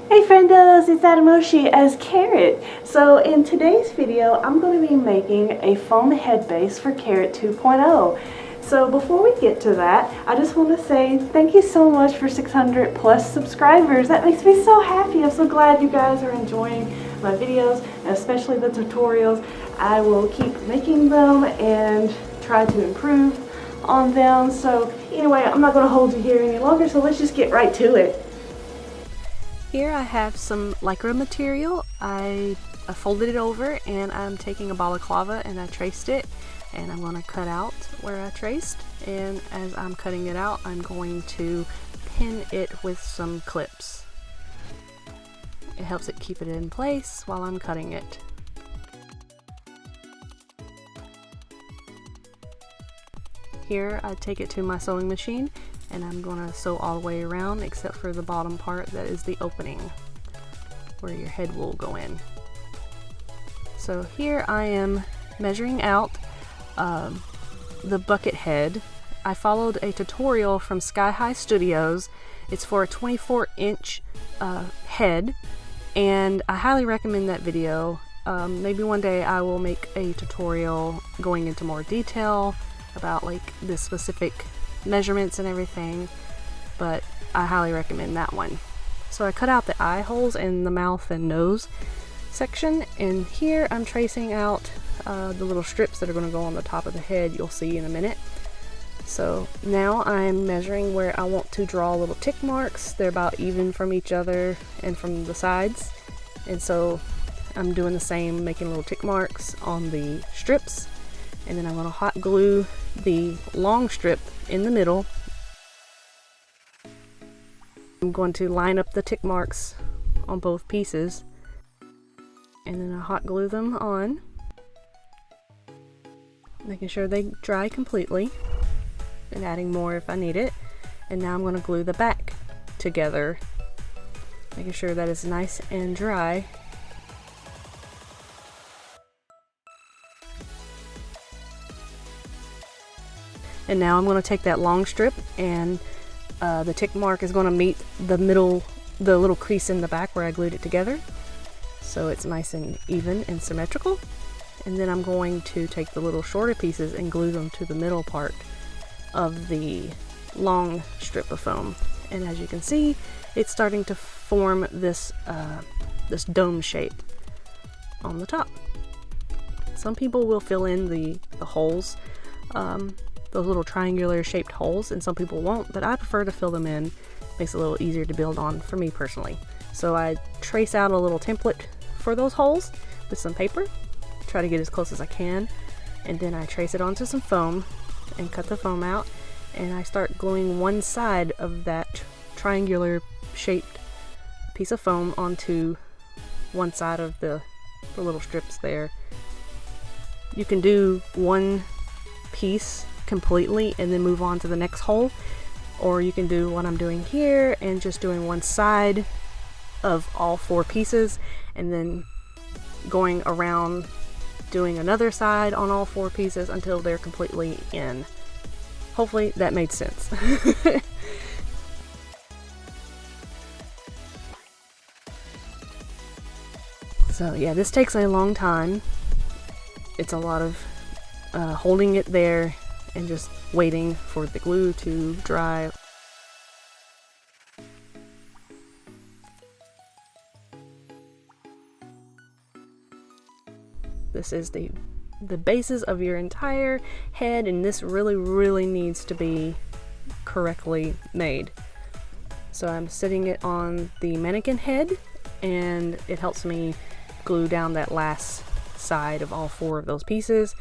Hey friendos, it's Adamoshi as Karrot. So in today's video, I'm going to be making a foam head base for Karrot 2.0. So before we get to that, I just want to say thank you so much for 600 plus subscribers. That makes me so happy. I'm so glad you guys are enjoying my videos, and especially the tutorials. I will keep making them and try to improve on them. So anyway, I'm not going to hold you here any longer, so let's just get right to it. Here I have some lycra material. I folded it over and I'm taking a balaclava and I traced it, and I'm going to cut out where I traced, and as I'm cutting it out I'm going to pin it with some clips. It helps it keep it in place while I'm cutting it. Here I take it to my sewing machine and I'm going to sew all the way around except for the bottom part that is the opening where your head will go in. So here I am measuring out the bucket head. I followed a tutorial from Sky High Studios. It's for a 24-inch head, and I highly recommend that video. Maybe one day I will make a tutorial going into more detail about like the specific measurements and everything, but I highly recommend that one. So I cut out the eye holes in the mouth and nose section, and here I'm tracing out the little strips that are going to go on the top of the head. You'll see in a minute. So now I'm measuring where I want to draw little tick marks. They're about even from each other and from the sides, and so I'm doing the same, making little tick marks on the strips, and then I'm going to hot glue the long strip in the middle. I'm going to line up the tick marks on both pieces, and then I hot glue them on, making sure they dry completely and adding more if I need it. And now I'm going to glue the back together, making sure that it's nice and dry. And now I'm going to take that long strip, and the tick mark is going to meet the middle, the little crease in the back where I glued it together, so it's nice and even and symmetrical. And then I'm going to take the little shorter pieces and glue them to the middle part of the long strip of foam. And as you can see, it's starting to form this this dome shape on the top. Some people will fill in the holes, those little triangular shaped holes, and some people won't, but I prefer to fill them in. Makes it a little easier to build on for me personally. So I trace out a little template for those holes with some paper, try to get as close as I can, and then I trace it onto some foam and cut the foam out, and I start gluing one side of that triangular shaped piece of foam onto one side of the little strips there. You can do one piece completely and then move on to the next hole, or you can do what I'm doing here and just doing one side of all four pieces and then going around doing another side on all four pieces until they're completely in. Hopefully that made sense. So yeah, this takes a long time. It's a lot of holding it there and just waiting for the glue to dry. This is the bases of your entire head, and this really needs to be correctly made. So I'm sitting it on the mannequin head, and it helps me glue down that last side of all four of those pieces.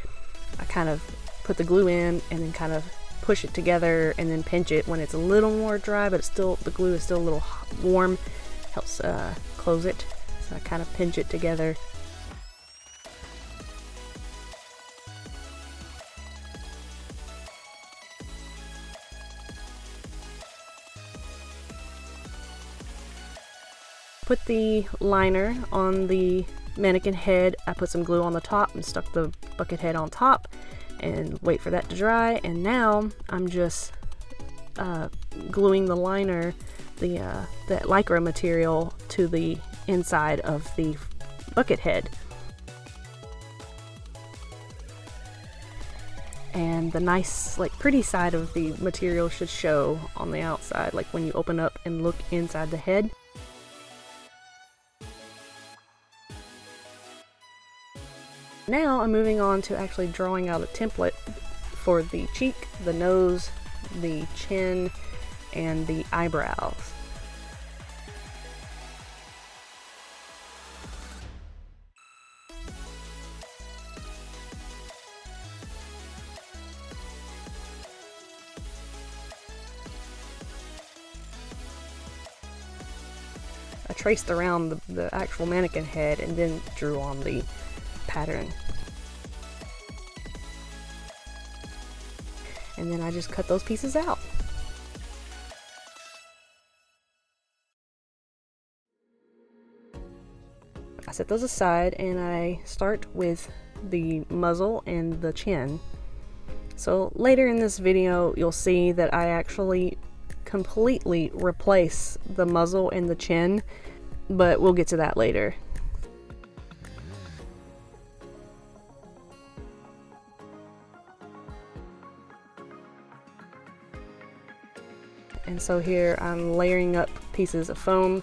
I kind of put the glue in and then kind of push it together and then pinch it when it's a little more dry, but it's still, the glue is still a little warm. Helps close it. So I kind of pinch it together. Put the liner on the mannequin head. I put some glue on the top and stuck the bucket head on top and wait for that to dry. And now I'm just gluing the liner the lycra material to the inside of the bucket head. And the nice, like, pretty side of the material should show on the outside, like when you open up and look inside the head. Now I'm moving on to actually drawing out a template for the cheek, the nose, the chin, and the eyebrows. I traced around the actual mannequin head and then drew on the pattern. And then I just cut those pieces out. I set those aside and I start with the muzzle and the chin. So later in this video you'll see that I actually completely replace the muzzle and the chin, but we'll get to that later. And so here I'm layering up pieces of foam,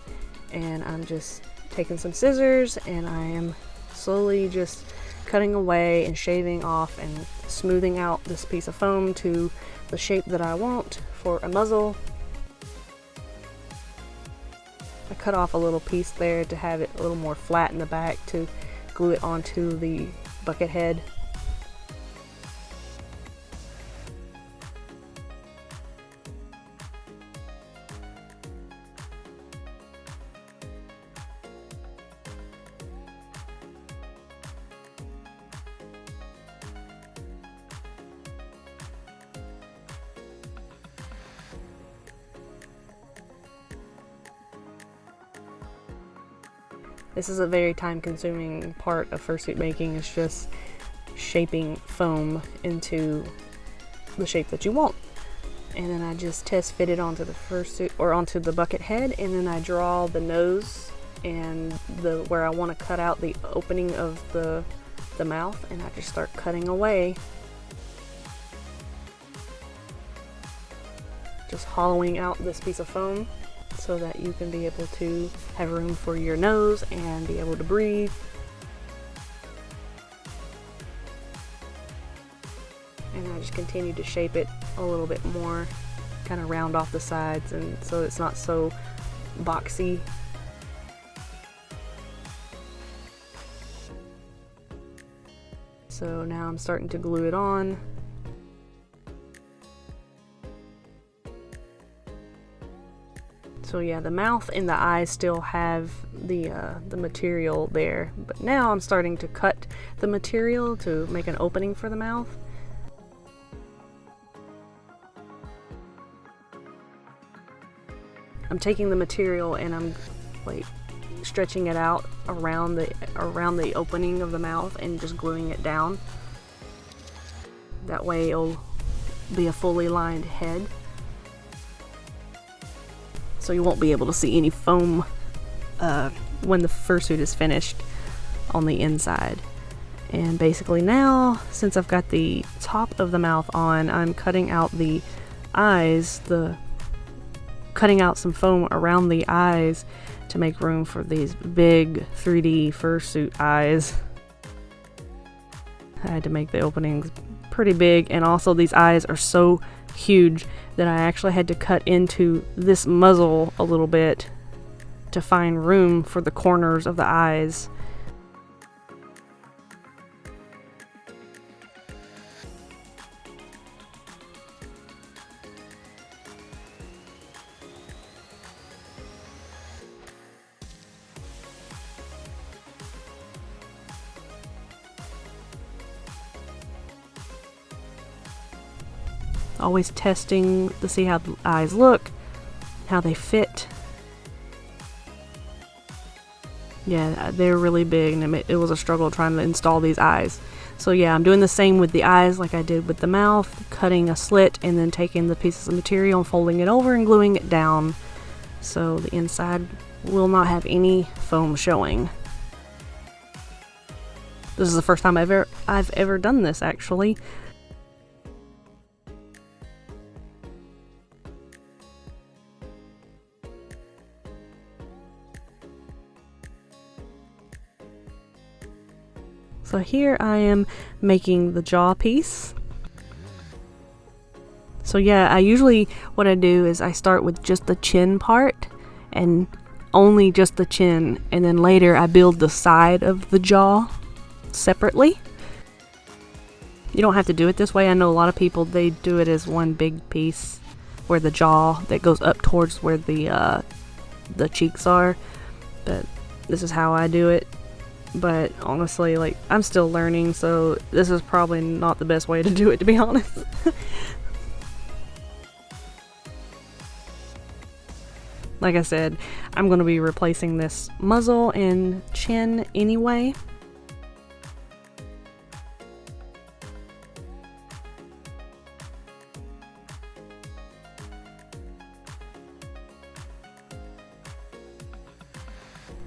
and I'm just taking some scissors and I am slowly just cutting away and shaving off and smoothing out this piece of foam to the shape that I want for a muzzle. I cut off a little piece there to have it a little more flat in the back to glue it onto the bucket head. This is a very time-consuming part of fursuit making. It's just shaping foam into the shape that you want. And then I just test fit it onto the fursuit or onto the bucket head, and then I draw the nose and where I want to cut out the opening of the mouth, and I just start cutting away, just hollowing out this piece of foam so that you can be able to have room for your nose and be able to breathe. And I just continue to shape it a little bit more, kind of round off the sides, and so it's not so boxy. So now I'm starting to glue it on. So yeah, the mouth and the eyes still have the material there, but now I'm starting to cut the material to make an opening for the mouth. I'm taking the material and I'm like stretching it out around the opening of the mouth and just gluing it down. That way it'll be a fully lined head. So you won't be able to see any foam when the fursuit is finished on the inside. And basically now, since I've got the top of the mouth on, I'm cutting out the eyes, cutting out some foam around the eyes to make room for these big 3D fursuit eyes. I had to make the openings pretty big, and also these eyes are so huge that I actually had to cut into this muzzle a little bit to find room for the corners of the eyes. Always testing to see how the eyes look, how they fit. Yeah, they're really big, and it was a struggle trying to install these eyes. So yeah, I'm doing the same with the eyes like I did with the mouth, cutting a slit and then taking the pieces of material and folding it over and gluing it down so the inside will not have any foam showing. This is the first time I've ever done this, actually. So here I am making the jaw piece. So yeah, what I do is I start with just the chin part and only just the chin, and then later I build the side of the jaw separately. You don't have to do it this way. I know a lot of people, they do it as one big piece where the jaw that goes up towards where the cheeks are, but this is how I do it. But honestly, like, I'm still learning, so this is probably not the best way to do it, to be honest. Like I said, I'm going to be replacing this muzzle and chin anyway.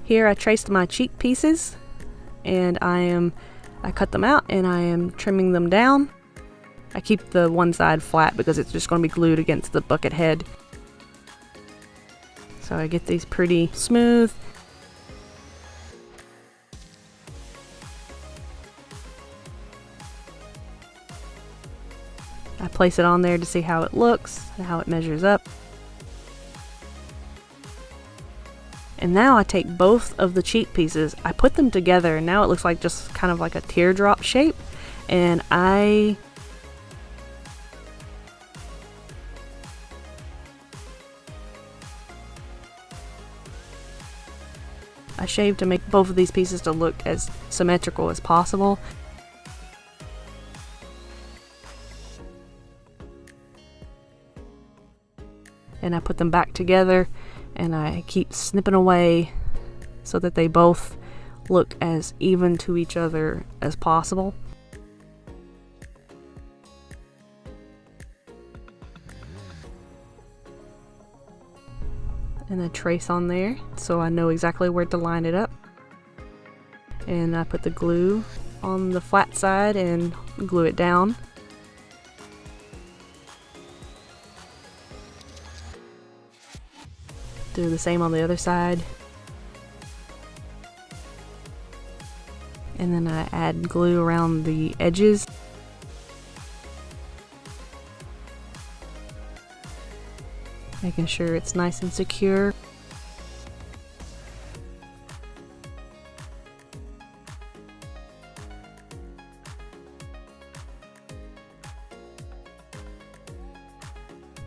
Here I traced my cheek pieces, and I cut them out and I am trimming them down. I keep the one side flat because it's just going to be glued against the bucket head. So I get these pretty smooth. I place it on there to see how it looks and how it measures up. And now I take both of the cheek pieces, I put them together, and now it looks like just kind of like a teardrop shape, and I shave to make both of these pieces to look as symmetrical as possible. And I put them back together, and I keep snipping away so that they both look as even to each other as possible. And I trace on there so I know exactly where to line it up. And I put the glue on the flat side and glue it down. Do the same on the other side. And then I add glue around the edges. Making sure it's nice and secure.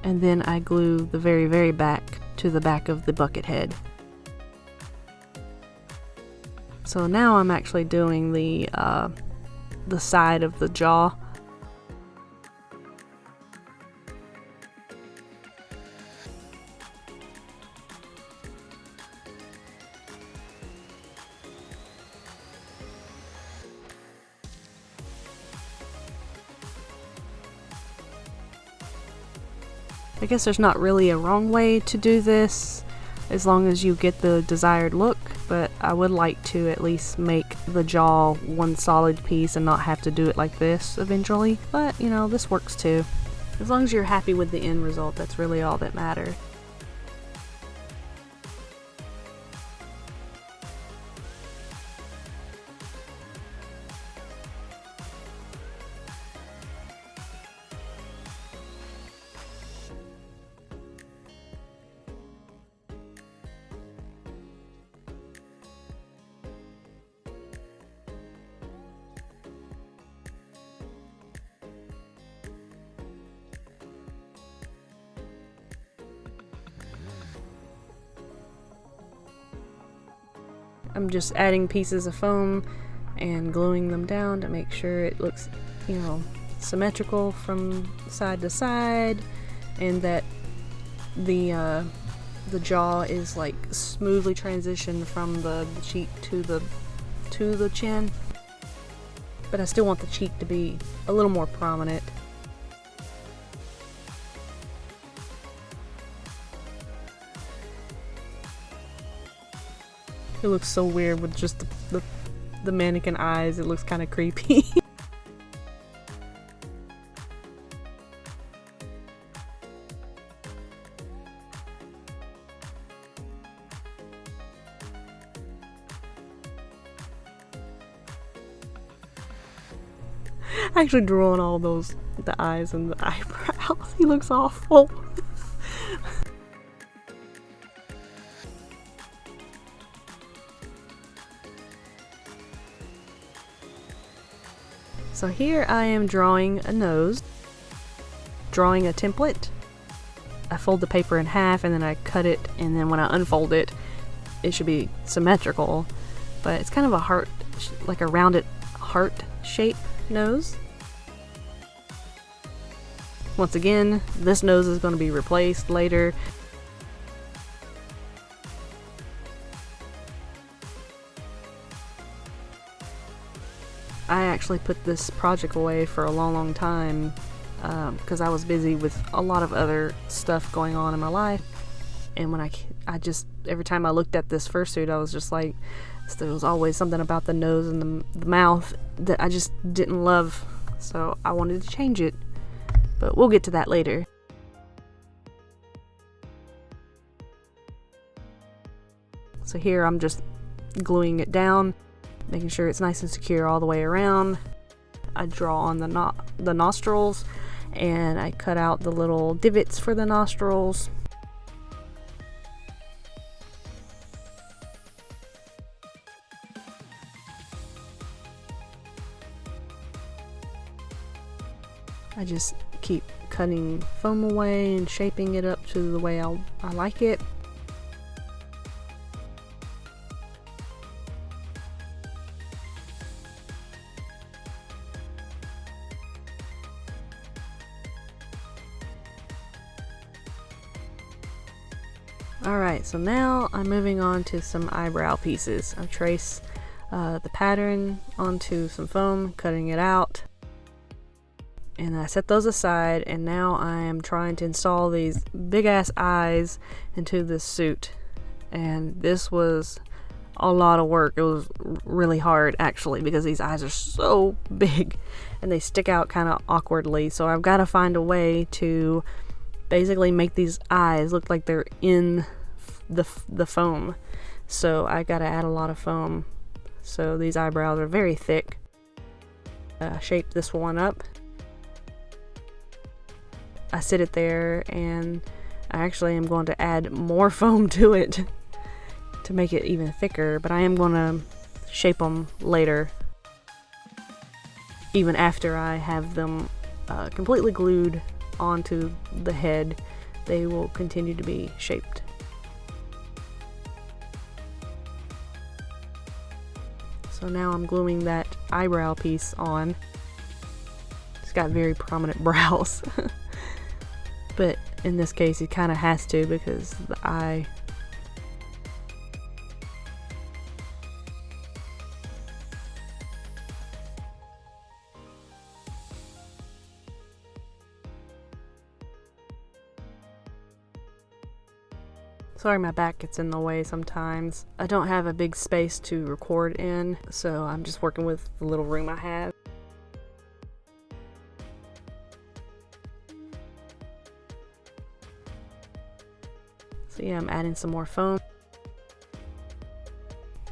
And then I glue the very, very back to the back of the bucket head. So now I'm actually doing the side of the jaw. I guess there's not really a wrong way to do this as long as you get the desired look, but I would like to at least make the jaw one solid piece and not have to do it like this eventually. But, you know, this works too. As long as you're happy with the end result, that's really all that matters. I'm just adding pieces of foam and gluing them down to make sure it looks, you know, symmetrical from side to side, and that the jaw is like smoothly transitioned from the cheek to the chin. But I still want the cheek to be a little more prominent. It looks so weird with just the mannequin eyes. It looks kind of creepy. I actually drew on all those, the eyes and the eyebrows. He looks awful. So here I am drawing a nose, drawing a template. I fold the paper in half and then I cut it, and then when I unfold it, it should be symmetrical, but it's kind of a heart, like a rounded heart shape nose. Once again, this nose is going to be replaced later. I actually put this project away for a long time because I was busy with a lot of other stuff going on in my life, and when I just, every time I looked at this fursuit, I was just like, there was always something about the nose and the mouth that I just didn't love, so I wanted to change it, but we'll get to that later. So here I'm just gluing it down, making sure it's nice and secure all the way around. I draw on the nostrils, and I cut out the little divots for the nostrils. I just keep cutting foam away and shaping it up to the way I like it. Alright, so now I'm moving on to some eyebrow pieces. I trace the pattern onto some foam, cutting it out, and I set those aside, and now I am trying to install these big ass eyes into this suit, and this was a lot of work. It was really hard actually, because these eyes are so big and they stick out kind of awkwardly, so I've got to find a way to basically make these eyes look like they're in the foam. So I gotta add a lot of foam. So these eyebrows are very thick. Shape this one up. I sit it there, and I actually am going to add more foam to it to make it even thicker, but I am going to shape them later, even after I have them completely glued onto the head. They will continue to be shaped. So now I'm gluing that eyebrow piece on. It's got very prominent brows. But in this case it kind of has to, because the eye. Sorry, my back gets in the way sometimes. I don't have a big space to record in, so I'm just working with the little room I have. So yeah, I'm adding some more foam.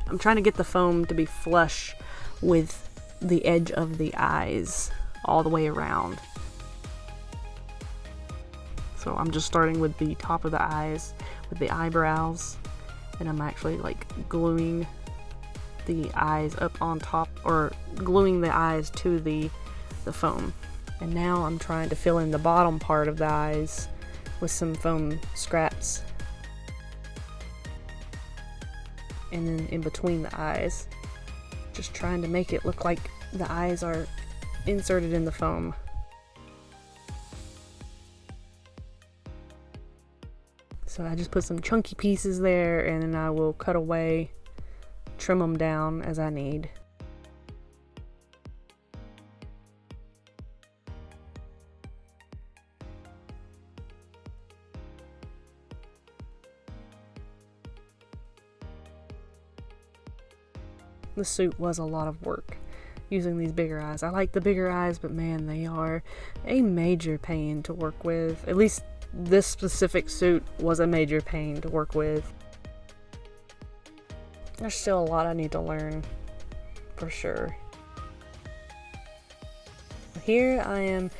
I'm trying to get the foam to be flush with the edge of the eyes all the way around. So I'm just starting with the top of the eyes, with the eyebrows, and I'm actually like gluing the eyes up on top, or gluing the eyes to the foam. And now I'm trying to fill in the bottom part of the eyes with some foam scraps, and then in between the eyes, just trying to make it look like the eyes are inserted in the foam. So I just put some chunky pieces there, and then I will cut away, trim them down as I need. the suit was a lot of work using these bigger eyes. I like the bigger eyes, but man, they are a major pain to work with. At least this specific suit was a major pain to work with. There's still a lot I need to learn, for sure. Here I am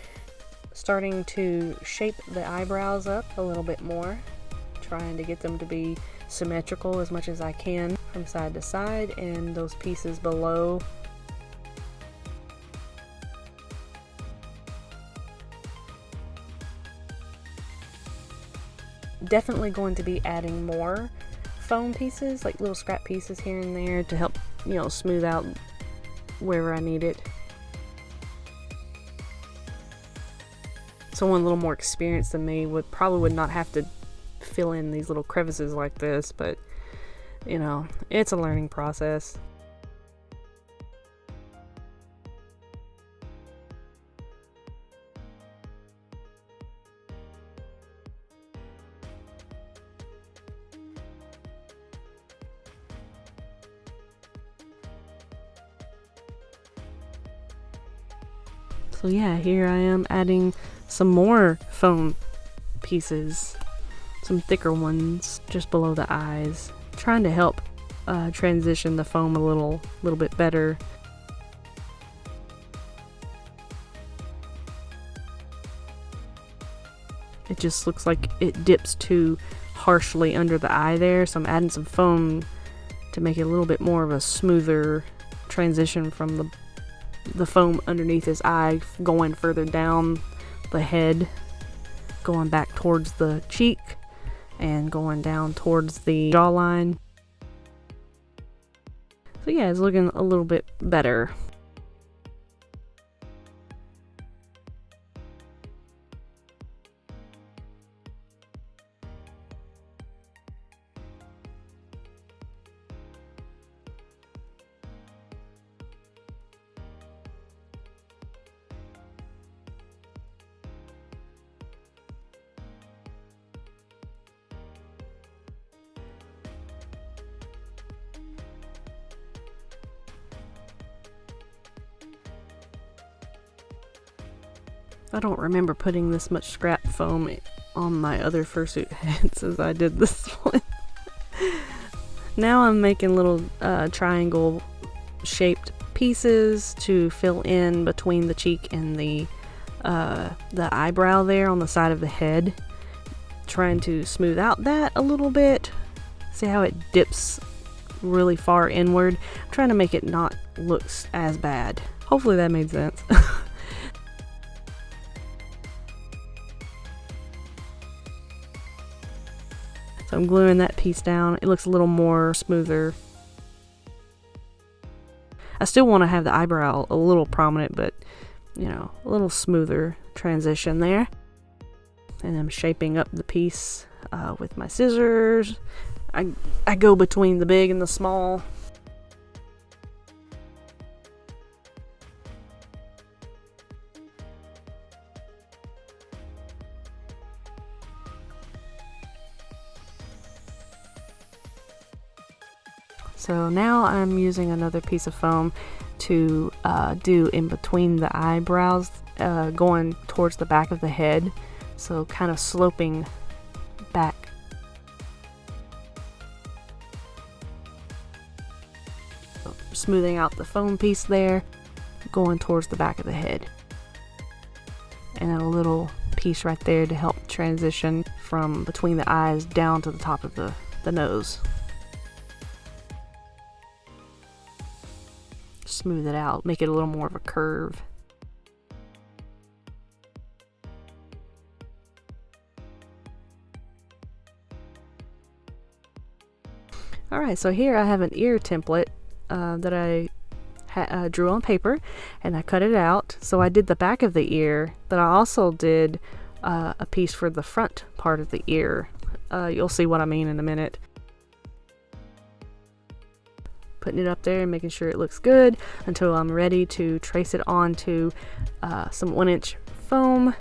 starting to shape the eyebrows up a little bit more, trying to get them to be symmetrical as much as I can from side to side, and those pieces below definitely going to be adding more foam pieces, like little scrap pieces here and there to help, you know, smooth out wherever I need it. Someone a little more experienced than me would not have to fill in these little crevices like this, but you know, it's a learning process. So yeah, here I am adding some more foam pieces, some thicker ones just below the eyes, trying to help transition the foam a little bit better. It just looks like it dips too harshly under the eye there, so I'm adding some foam to make it a little bit more of a smoother transition from the foam underneath his eye, going further down the head, going back towards the cheek, and going down towards the jawline. So yeah, it's looking a little bit better. I don't remember putting this much scrap foam on my other fursuit heads as I did this one. Now I'm making little triangle shaped pieces to fill in between the cheek and the eyebrow there on the side of the head. Trying to smooth out that a little bit. See how it dips really far inward? I'm trying to make it not look as bad. Hopefully that made sense. So I'm gluing that piece down. It looks a little more smoother. I still want to have the eyebrow a little prominent, but you know, a little smoother transition there. And I'm shaping up the piece with my scissors. I go between the big and the small. So now I'm using another piece of foam to do in between the eyebrows, going towards the back of the head, so kind of sloping back. So smoothing out the foam piece there, going towards the back of the head. And then a little piece right there to help transition from between the eyes down to the top of the nose. Smooth it out, make it a little more of a curve. Alright, so here I have an ear template that I drew on paper, and I cut it out. So I did the back of the ear, but I also did a piece for the front part of the ear. You'll see what I mean in a minute. Putting it up there and making sure it looks good until I'm ready to trace it onto some 1-inch foam.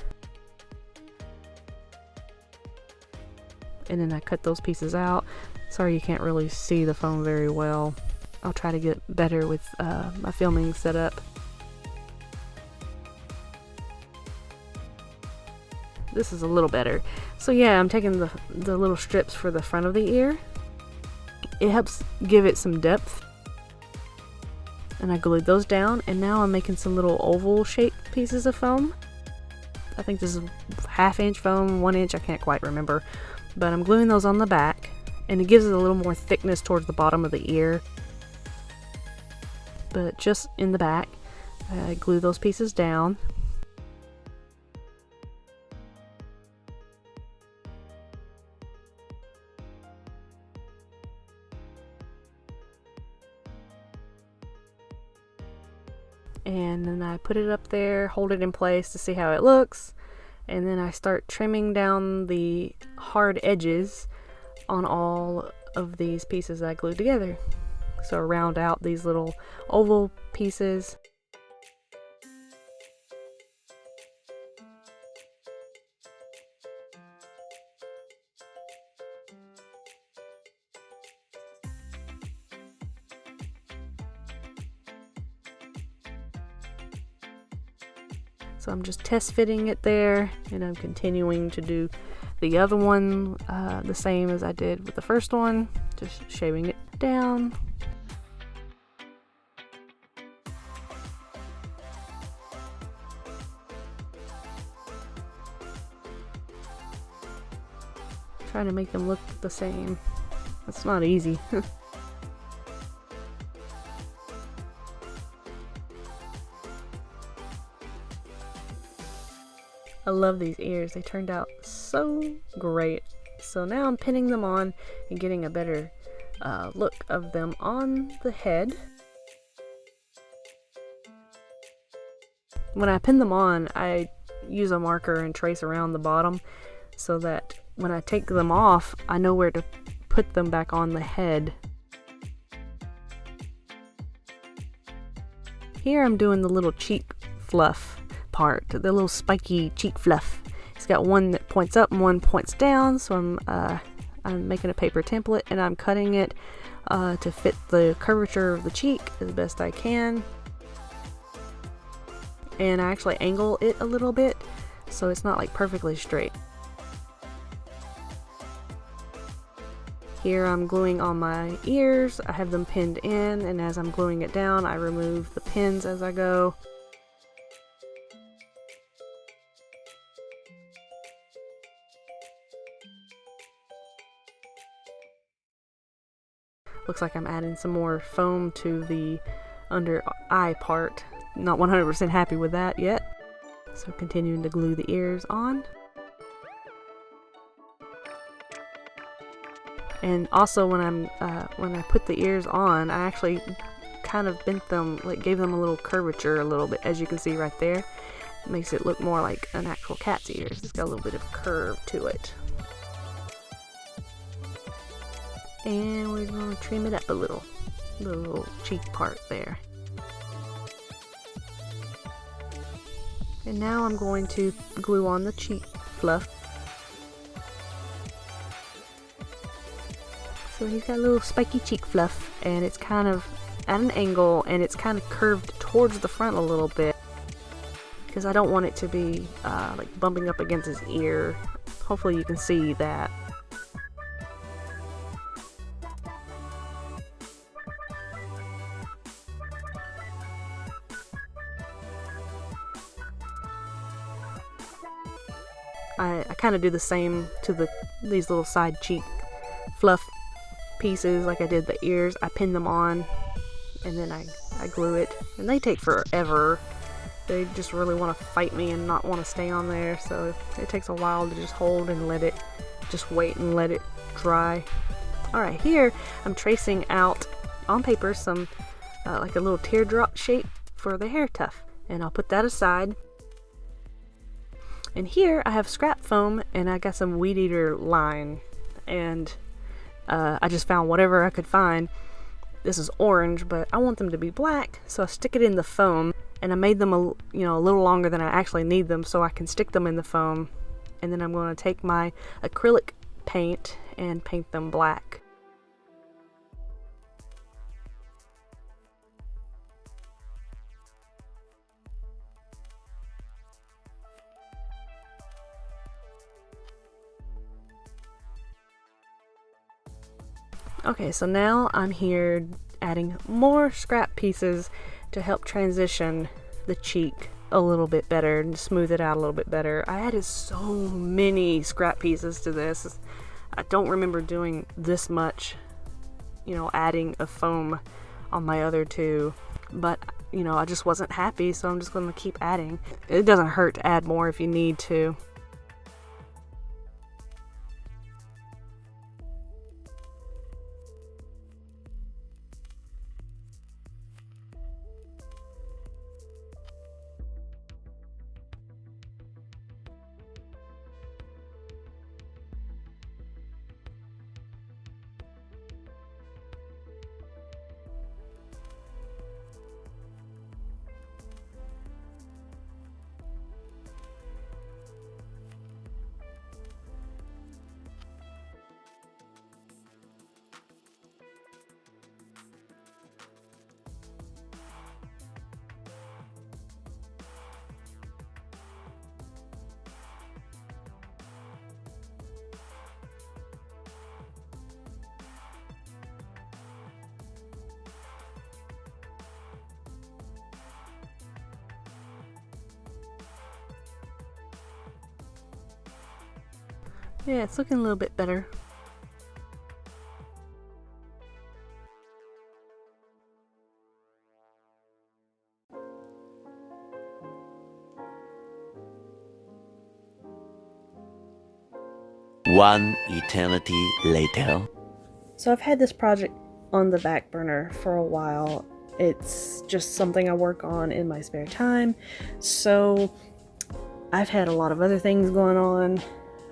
And then I cut those pieces out. Sorry you can't really see the foam very well. I'll try to get better with my filming setup. This is a little better. So yeah, I'm taking the little strips for the front of the ear. It helps give it some depth. And I glued those down, and now I'm making some little oval shaped pieces of foam. I think this is 1/2 inch foam, 1 inch, I can't quite remember. But I'm gluing those on the back, and it gives it a little more thickness towards the bottom of the ear. But just in the back, I glue those pieces down. And then I put it up there, hold it in place to see how it looks, and then I start trimming down the hard edges on all of these pieces I glued together. So round out these little oval pieces. So I'm just test fitting it there, and I'm continuing to do the other one the same as I did with the first one, just shaving it down. Trying to make them look the same. It's not easy. I love these ears. They turned out so great. So now I'm pinning them on and getting a better look of them on the head. When I pin them on, I use a marker and trace around the bottom so that when I take them off, I know where to put them back on the head. Here I'm doing the little cheek fluff part, the little spiky cheek fluff. It's got one that points up and one points down, so I'm making a paper template, and I'm cutting it to fit the curvature of the cheek as best I can. And I actually angle it a little bit so it's not like perfectly straight. Here I'm gluing on my ears. I have them pinned in, and as I'm gluing it down, I remove the pins as I go. Looks like I'm adding some more foam to the under eye part. Not 100% happy with that yet. So continuing to glue the ears on. And also when I put the ears on, I actually kind of bent them, like gave them a little curvature a little bit, as you can see right there. It makes it look more like an actual cat's ears. It's got a little bit of curve to it. And we're going to trim it up a little, the little cheek part there. And now I'm going to glue on the cheek fluff. So he's got a little spiky cheek fluff, and it's kind of at an angle, and it's kind of curved towards the front a little bit because I don't want it to be like bumping up against his ear. Hopefully you can see that. I kind of do the same to these little side cheek fluff pieces like I did the ears. I pin them on and then I glue it, and they take forever. They just really want to fight me and not want to stay on there, so it takes a while to just hold and let it, just wait and let it dry. Alright, here I'm tracing out on paper some like a little teardrop shape for the hair tuft, and I'll put that aside. And here I have scrap foam, and I got some weed eater line, and I just found whatever I could find. This is orange, but I want them to be black, so I stick it in the foam, and I made them a little longer than I actually need them so I can stick them in the foam. And then I'm going to take my acrylic paint and paint them black. Okay, so now I'm here adding more scrap pieces to help transition the cheek a little bit better and smooth it out a little bit better. I added so many scrap pieces to this. I don't remember doing this much, you know, adding a foam on my other two, but you know, I just wasn't happy, so I'm just going to keep adding. It doesn't hurt to add more if you need to. Yeah, it's looking a little bit better. One eternity later. So I've had this project on the back burner for a while. It's just something I work on in my spare time. So I've had a lot of other things going on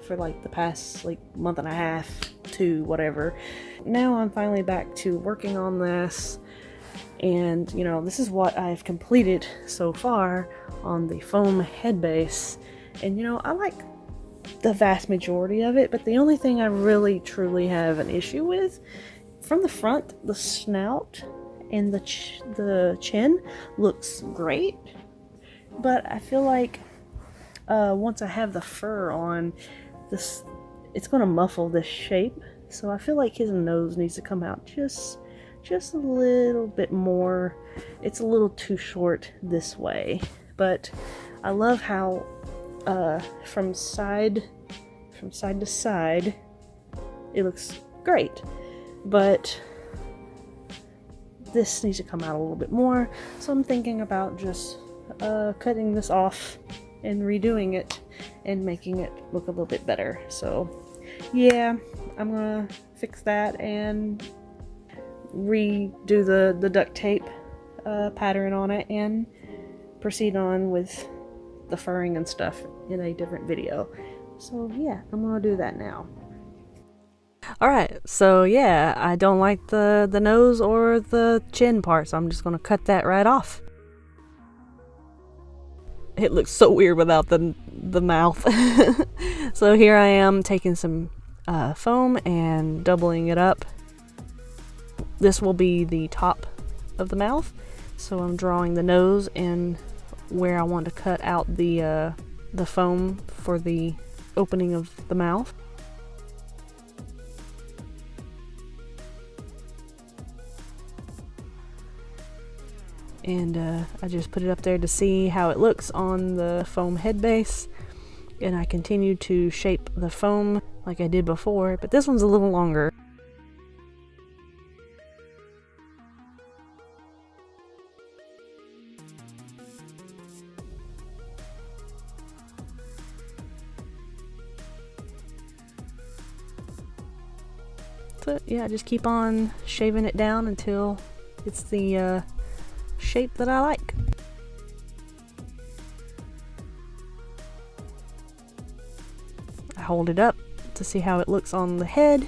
for like the past month and a half to whatever. Now I'm finally back to working on this, and you know, this is what I've completed so far on the foam head base. And you know, I like the vast majority of it, but the only thing I really truly have an issue with, from the front, the snout and the chin looks great, but I feel like once I have the fur on, this, it's going to muffle this shape. So I feel like his nose needs to come out just a little bit more. It's a little too short this way, but I love how from side to side it looks great, but this needs to come out a little bit more. So I'm thinking about just cutting this off and redoing it and making it look a little bit better. So yeah, I'm gonna fix that and redo the duct tape pattern on it and proceed on with the furring and stuff in a different video. So yeah, I'm gonna do that now. Alright, so yeah, I don't like the nose or the chin part, so I'm just gonna cut that right off. It looks so weird without the mouth. So here I am taking some foam and doubling it up. This will be the top of the mouth, so I'm drawing the nose and where I want to cut out the foam for the opening of the mouth. And I just put it up there to see how it looks on the foam head base, and I continue to shape the foam like I did before, but this one's a little longer. So yeah, just keep on shaving it down until it's the shape that I like. I hold it up to see how it looks on the head.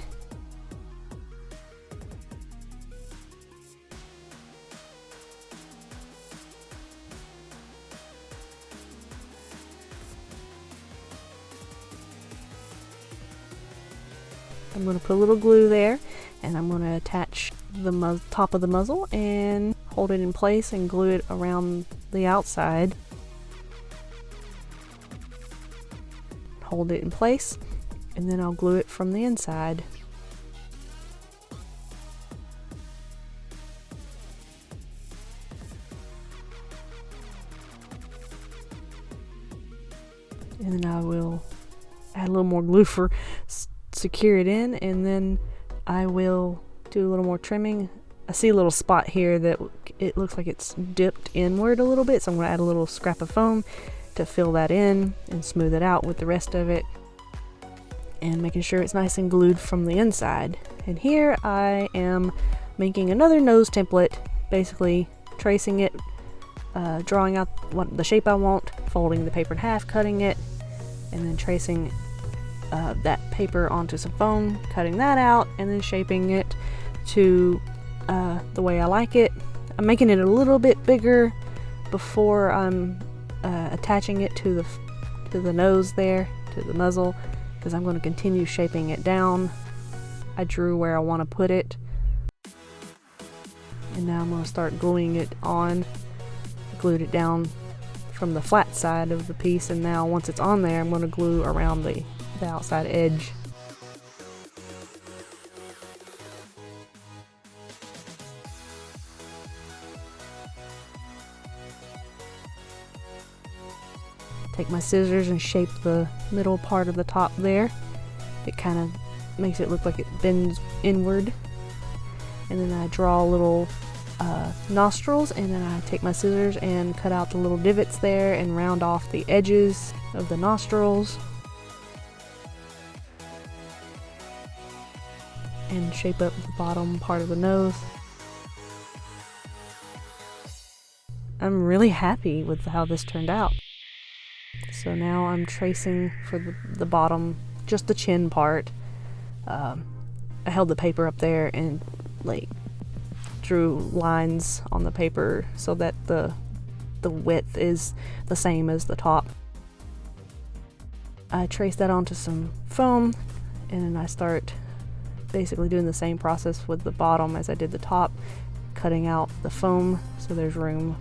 I'm going to put a little glue there, and I'm going to attach the top of the muzzle and hold it in place and glue it around the outside. Hold it in place, and then I'll glue it from the inside. little more glue for secure it in, and then I will do a little more trimming. I see a little spot here that it looks like it's dipped inward a little bit, so I'm going to add a little scrap of foam to fill that in and smooth it out with the rest of it, and making sure it's nice and glued from the inside. And here I am making another nose template, basically tracing it, drawing out the shape I want, folding the paper in half, cutting it, and then tracing that paper onto some foam, cutting that out, and then shaping it to the way I like it. I'm making it a little bit bigger before I'm attaching it to the nose there, to the muzzle, because I'm going to continue shaping it down. I drew where I want to put it, and now I'm going to start gluing it on. I glued it down from the flat side of the piece, and now once it's on there, I'm going to glue around the outside edge. Take my scissors and shape the middle part of the top there. It kind of makes it look like it bends inward. And then I draw little nostrils, and then I take my scissors and cut out the little divots there and round off the edges of the nostrils. And shape up the bottom part of the nose. I'm really happy with how this turned out. So now I'm tracing for the bottom, just the chin part. I held the paper up there and like drew lines on the paper so that the width is the same as the top. I trace that onto some foam, and then I start basically doing the same process with the bottom as I did the top, cutting out the foam so there's room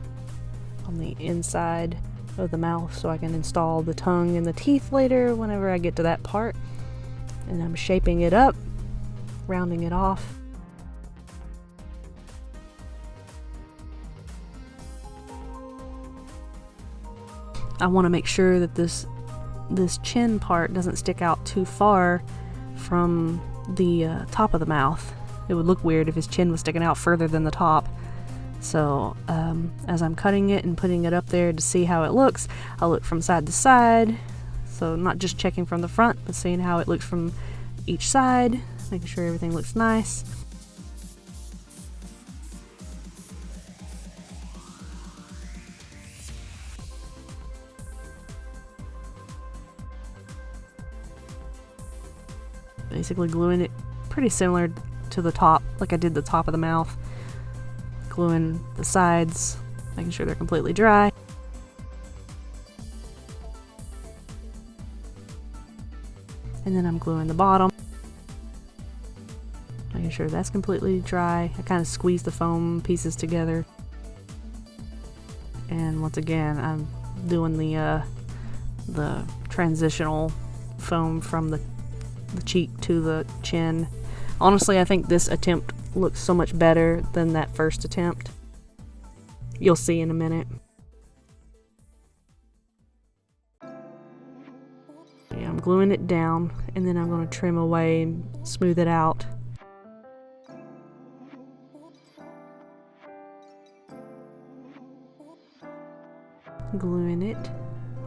on the inside of the mouth so I can install the tongue and the teeth later whenever I get to that part. And I'm shaping it up, rounding it off. I want to make sure that this chin part doesn't stick out too far from the top of the mouth. It would look weird if his chin was sticking out further than the top. So as I'm cutting it and putting it up there to see how it looks, I'll look from side to side. So not just checking from the front, but seeing how it looks from each side, making sure everything looks nice. Basically gluing it pretty similar to the top, like I did the top of the mouth. Gluing the sides, making sure they're completely dry. And then I'm gluing the bottom, making sure that's completely dry. I kind of squeeze the foam pieces together. And once again, I'm doing the transitional foam from the cheek to the chin. Honestly, I think this attempt looks so much better than that first attempt. You'll see in a minute. Yeah, I'm gluing it down, and then I'm going to trim away and smooth it out. Gluing it,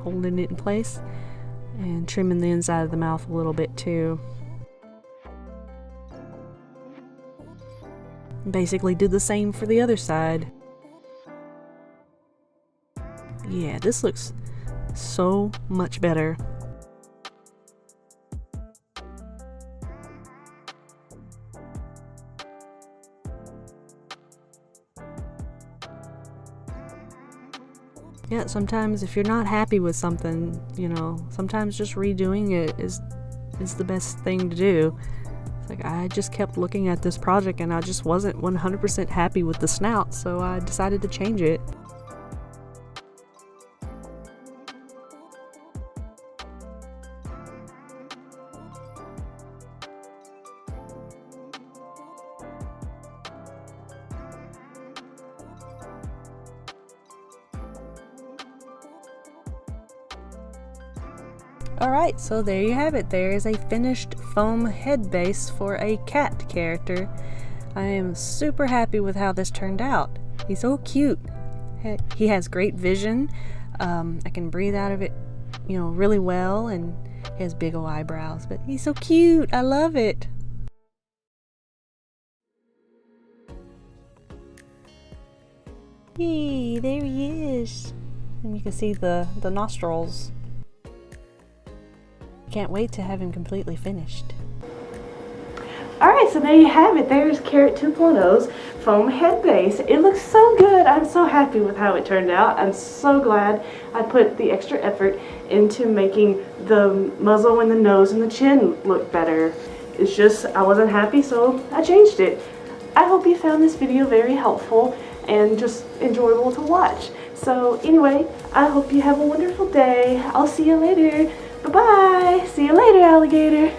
holding it in place, and trimming the inside of the mouth a little bit too. Basically do the same for the other side. Yeah, this looks so much better. Yeah, sometimes if you're not happy with something, you know, sometimes just redoing it is the best thing to do. It's like I just kept looking at this project and I just wasn't 100% happy with the snout, so I decided to change it. Alright, so there you have it. There is a finished foam head base for a cat character. I am super happy with how this turned out. He's so cute. He has great vision. I can breathe out of it, you know, really well, and he has big old eyebrows, but he's so cute. I love it. Yay, there he is. And you can see the nostrils. Can't wait to have him completely finished. Alright, so there you have it. There's Karrot 2.0's foam head base. It looks so good. I'm so happy with how it turned out. I'm so glad I put the extra effort into making the muzzle and the nose and the chin look better. It's just I wasn't happy, so I changed it. I hope you found this video very helpful and just enjoyable to watch. So anyway, I hope you have a wonderful day. I'll see you later. Bye-bye. See you later, alligator.